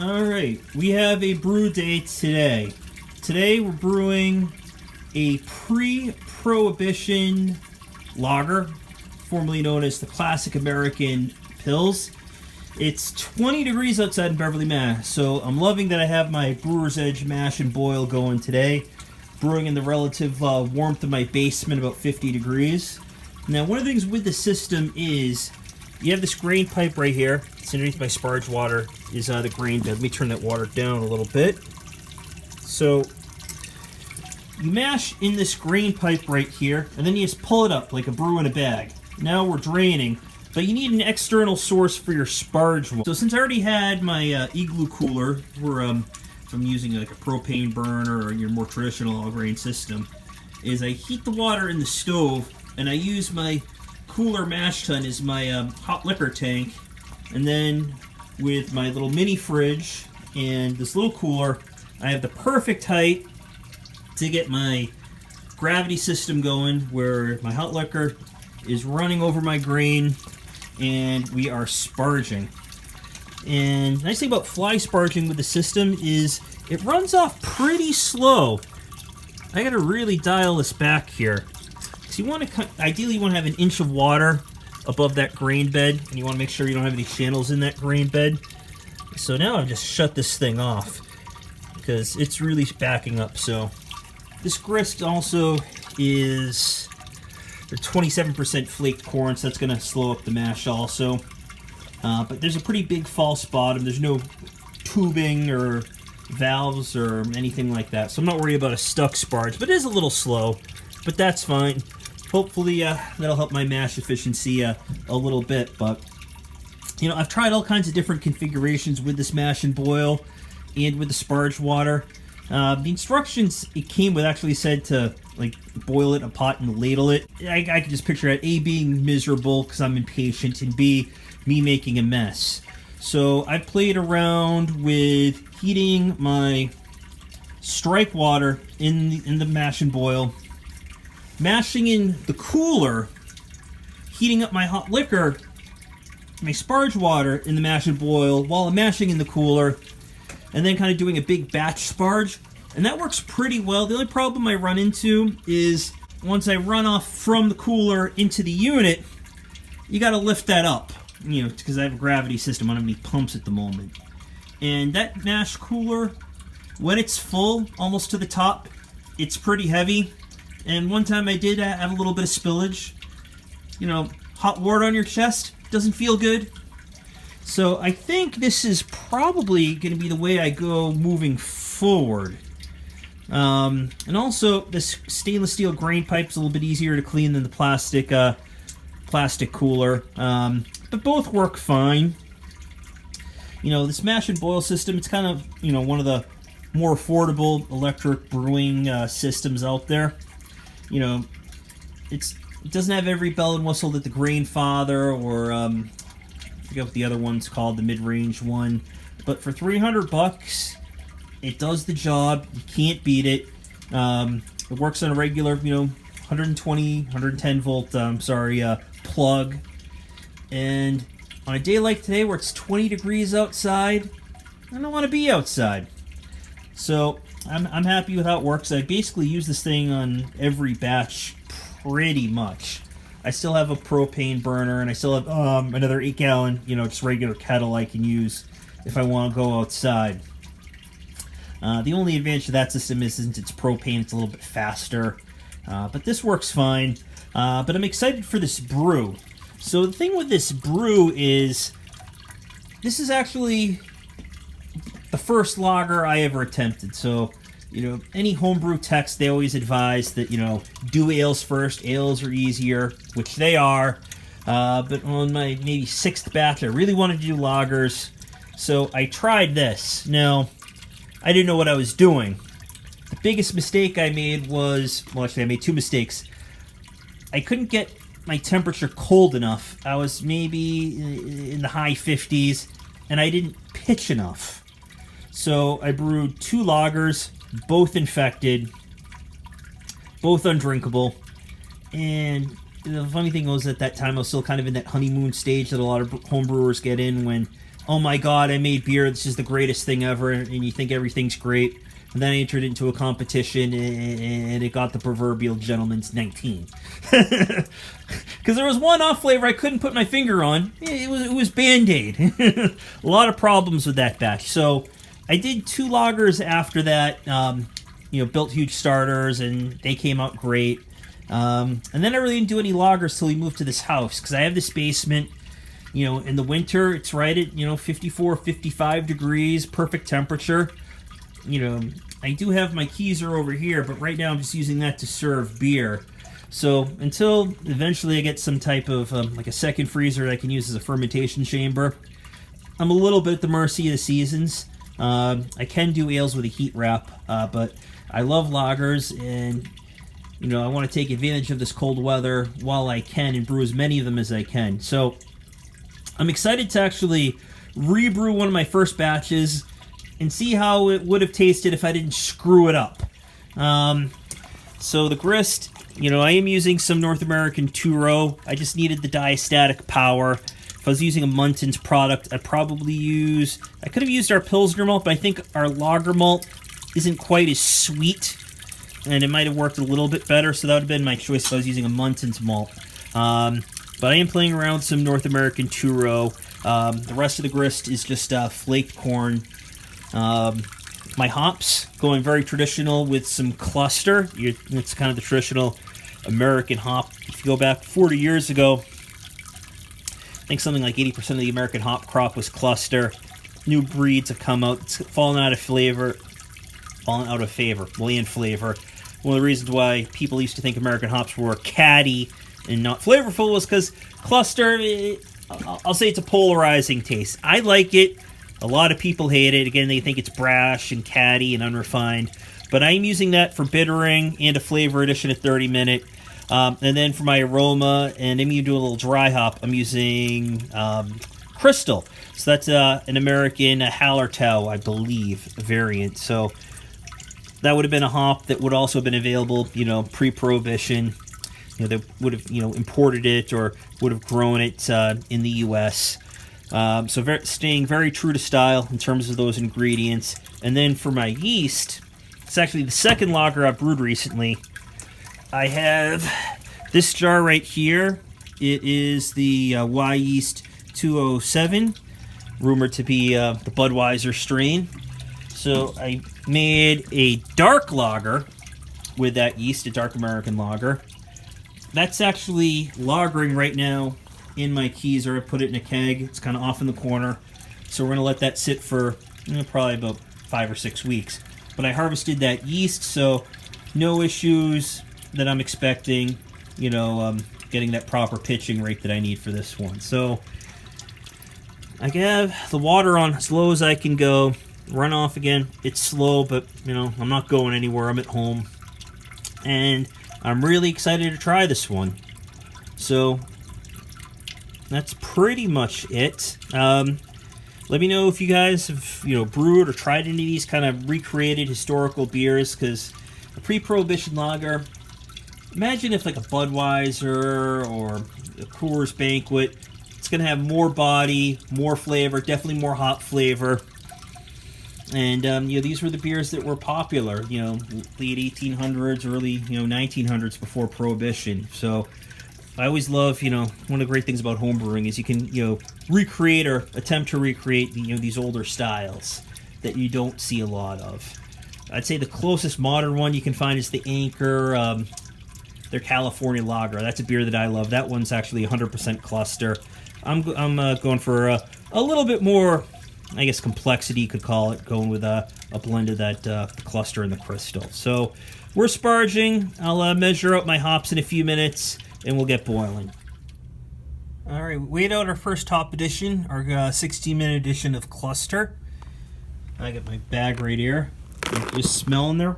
Alright, we have a brew day today. Today we're brewing a Pre-Prohibition lager, formerly known as the Classic American Pils. It's 20 degrees outside in Beverly, Mass. So I'm loving that I have my Brewer's Edge mash and boil going today. Brewing in the relative warmth of my basement, about 50 degrees. Now, one of the things with the system is you have this grain pipe right here. It's underneath my sparge water is the grain bed. Let me turn that water down a little bit. So you mash in this grain pipe right here, and then you just pull it up like a brew in a bag. Now we're draining, but you need an external source for your sparge water. So since I already had my igloo cooler, where if I'm using like a propane burner or your more traditional all-grain system, is I heat the water in the stove, and I use my cooler mash tun as my hot liquor tank, and then with my little mini fridge and this little cooler, I have the perfect height to get my gravity system going, where my hot liquor is running over my grain and we are sparging. And the nice thing about fly sparging with the system is it runs off pretty slow. I gotta really dial this back here. So you want to, ideally you want to have an inch of water above that grain bed, and you want to make sure you don't have any channels in that grain bed. So now I've just shut this thing off because it's really backing up. So this grist also is 27% flaked corn, so that's going to slow up the mash also. But there's a pretty big false bottom. There's no tubing or valves or anything like that, so I'm not worried about a stuck sparge, but it is a little slow, but that's fine. Hopefully that'll help my mash efficiency a little bit. But you know, I've tried all kinds of different configurations with this mash and boil and with the sparge water. The instructions it came with actually said to like boil it in a pot and ladle it. I can just picture it, A, being miserable because I'm impatient, and B, me making a mess. So I played around with heating my strike water in the mash and boil, mashing in the cooler, heating up my hot liquor, my sparge water in the mash and boil while I'm mashing in the cooler, and then kind of doing a big batch sparge. And that works pretty well. The only problem I run into is once I run off from the cooler into the unit, you got to lift that up, you know, because I have a gravity system. I don't have any pumps at the moment. And that mash cooler, when it's full, almost to the top, it's pretty heavy. And one time I did have a little bit of spillage. You know, hot water on your chest doesn't feel good. So I think this is probably going to be the way I go moving forward. And also, this stainless steel grain pipe is a little bit easier to clean than the plastic cooler. But both work fine. You know, this mash and boil system, it's kind of, you know, one of the more affordable electric brewing systems out there. You know, it doesn't have every bell and whistle that the Grainfather or I forget what the other one's called, the mid-range one. But for $300, it does the job. You can't beat it. It works on a regular, you know, 120, 110 volt, plug. And on a day like today where it's 20 degrees outside, I don't want to be outside. So I'm happy with how it works. I basically use this thing on every batch pretty much. I still have a propane burner, and I still have another 8-gallon, you know, just regular kettle I can use if I want to go outside. The only advantage of that system is since it's propane, it's a little bit faster. But this works fine. But I'm excited for this brew. So the thing with this brew is, this is actually the first lager I ever attempted. So, you know, any homebrew techs, they always advise that, you know, do ales first. Ales are easier, which they are. But on my maybe 6th batch, I really wanted to do lagers. So I tried this. Now, I didn't know what I was doing. The biggest mistake I made was, well, actually I made 2 mistakes. I couldn't get my temperature cold enough. I was maybe in the high 50s, and I didn't pitch enough. So I brewed 2 lagers, both infected, both undrinkable. And the funny thing was, at that time I was still kind of in that honeymoon stage that a lot of homebrewers get in when oh my god, I made beer, this is the greatest thing ever, and you think everything's great. And then I entered into a competition, and it got the proverbial gentleman's 19. Because there was one off flavor I couldn't put my finger on. It was Band-Aid. A lot of problems with that batch. So I did 2 lagers after that. Built huge starters, and they came out great. And then I really didn't do any lagers till we moved to this house, because I have this basement. In the winter, it's right at 54, 55 degrees, perfect temperature. I do have my keezer over here, but right now I'm just using that to serve beer. So until eventually I get some type of like a second freezer that I can use as a fermentation chamber, I'm a little bit at the mercy of the seasons. I can do ales with a heat wrap, but I love lagers, and I want to take advantage of this cold weather while I can and brew as many of them as I can. So I'm excited to actually re-brew one of my first batches and see how it would have tasted if I didn't screw it up. So the grist, I am using some North American 2-row. I just needed the diastatic power. If I was using a Munton's product, I could have used our Pilsner malt, but I think our lager malt isn't quite as sweet, and it might have worked a little bit better, so that would have been my choice if I was using a Munton's malt. But I am playing around with some North American 2-row. The rest of the grist is just flaked corn. My hops, going very traditional with some cluster. It's kind of the traditional American hop. If you go back 40 years ago, I think something like 80% of the American hop crop was cluster. New breeds have come out. It's fallen out of favor. Bland flavor. One of the reasons why people used to think American hops were catty and not flavorful was because cluster, I'll say it's a polarizing taste. I like it. A lot of people hate it. Again, they think it's brash and catty and unrefined. But I'm using that for bittering and a flavor addition at 30 minute. And then for my aroma, and I'm going to do a little dry hop, I'm using Crystal. So that's an American Hallertau, I believe, variant. So that would have been a hop that would also have been available, pre-Prohibition. They would have, imported it or would have grown it in the U.S. So staying very true to style in terms of those ingredients. And then for my yeast, it's actually the second lager I've brewed recently. I have this jar right here. It is the Y Yeast 207, rumored to be the Budweiser strain. So I made a dark lager with that yeast, a dark American lager. That's actually lagering right now in my keezer. I put it in a keg. It's kind of off in the corner. So we're going to let that sit for probably about 5 or 6 weeks. But I harvested that yeast, so no issues that I'm expecting, getting that proper pitching rate that I need for this one. So I have the water on as low as I can go. Runoff, again, it's slow, but, I'm not going anywhere. I'm at home. And I'm really excited to try this one. So that's pretty much it. Let me know if you guys have, brewed or tried any of these kind of recreated historical beers, because a pre-Prohibition lager, imagine if like a Budweiser or a Coors Banquet, it's going to have more body, more flavor, definitely more hop flavor. And, these were the beers that were popular, late 1800s, early, 1900s before Prohibition. So I always love, one of the great things about homebrewing is you can, recreate or attempt to recreate, these older styles that you don't see a lot of. I'd say the closest modern one you can find is the Anchor, their California Lager. That's a beer that I love. That one's actually 100% cluster. I'm going for a little bit more, I guess, complexity, you could call it, going with a blend of that the cluster and the crystal. So we're sparging. I'll measure out my hops in a few minutes, and we'll get boiling. All right, we weighed out our first hop edition, our 16-minute edition of cluster. I got my bag right here. Just smell in there.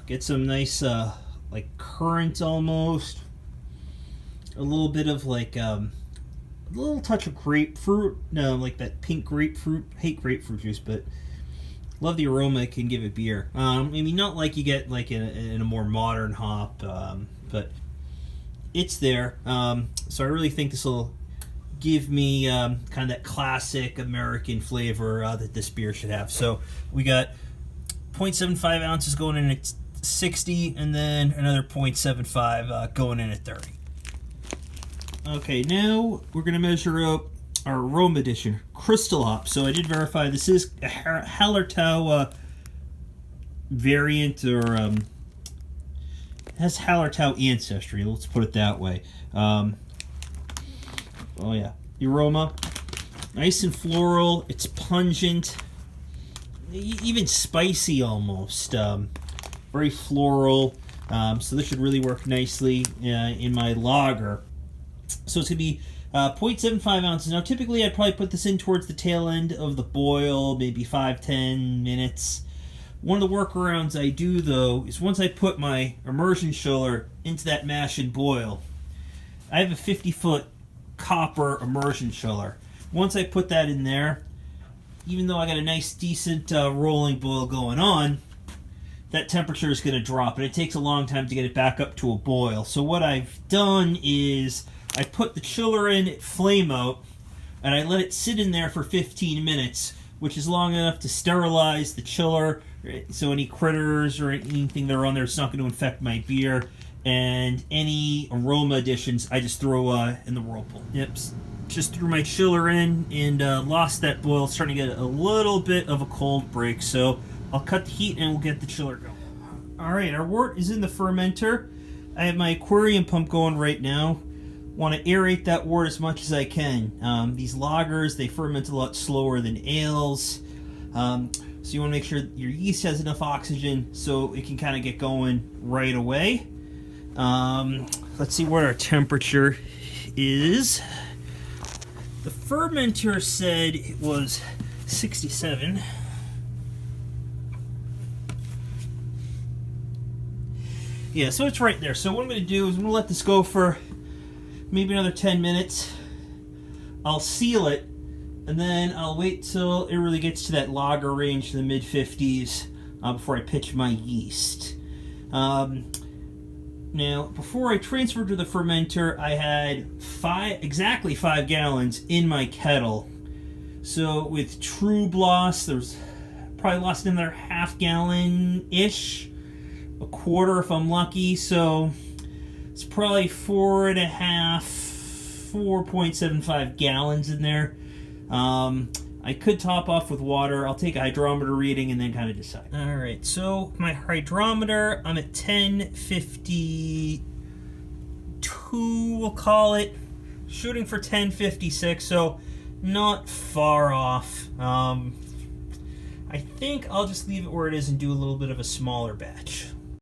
Get some nice, like currant almost. A little bit of like a little touch of grapefruit, like that pink grapefruit. Hate grapefruit juice, but love the aroma it can give a beer. I mean, not like you get like in a more modern hop, but it's there. So I really think this will give me kind of that classic American flavor that this beer should have. So we got 0.75 ounces going in at 60, and then another 0.75 going in at 30. Okay, now we're going to measure out our aroma addition, Crystal Hop. So I did verify this is a Hallertau variant, or has Hallertau ancestry, let's put it that way. Oh yeah, the aroma, nice and floral, it's pungent, even spicy almost, very floral, so this should really work nicely in my lager. So it's going to be 0.75 ounces. Now typically I'd probably put this in towards the tail end of the boil, maybe 5-10 minutes. One of the workarounds I do though is once I put my immersion chiller into that mash and boil, I have a 50-foot copper immersion chiller. Once I put that in there, even though I got a nice decent rolling boil going on, that temperature is going to drop, and it takes a long time to get it back up to a boil. So what I've done is I put the chiller in at flame out, and I let it sit in there for 15 minutes, which is long enough to sterilize the chiller, so any critters or anything that are on there, it's not going to infect my beer. And any aroma additions, I just throw in the whirlpool. Yep, just threw my chiller in and lost that boil. It's starting to get a little bit of a cold break, so I'll cut the heat and we'll get the chiller going. Alright, our wort is in the fermenter. I have my aquarium pump going right now. Want to aerate that wort as much as I can. These lagers, they ferment a lot slower than ales. So you want to make sure your yeast has enough oxygen so it can kind of get going right away. Let's see what our temperature is. The fermenter said it was 67. Yeah, so it's right there. So what I'm going to do is I'm going to let this go for maybe another 10 minutes. I'll seal it, and then I'll wait till it really gets to that lager range, the mid-50s, before I pitch my yeast. Now, before I transferred to the fermenter, I had exactly 5 gallons in my kettle. So with True Loss, there's probably lost another half gallon-ish, a quarter if I'm lucky. So it's probably 4.75 gallons in there. I could top off with water. I'll take a hydrometer reading and then kind of decide. All right, so my hydrometer, I'm at 1052, we'll call it. Shooting for 1056, so not far off. I think I'll just leave it where it is and do a little bit of a smaller batch.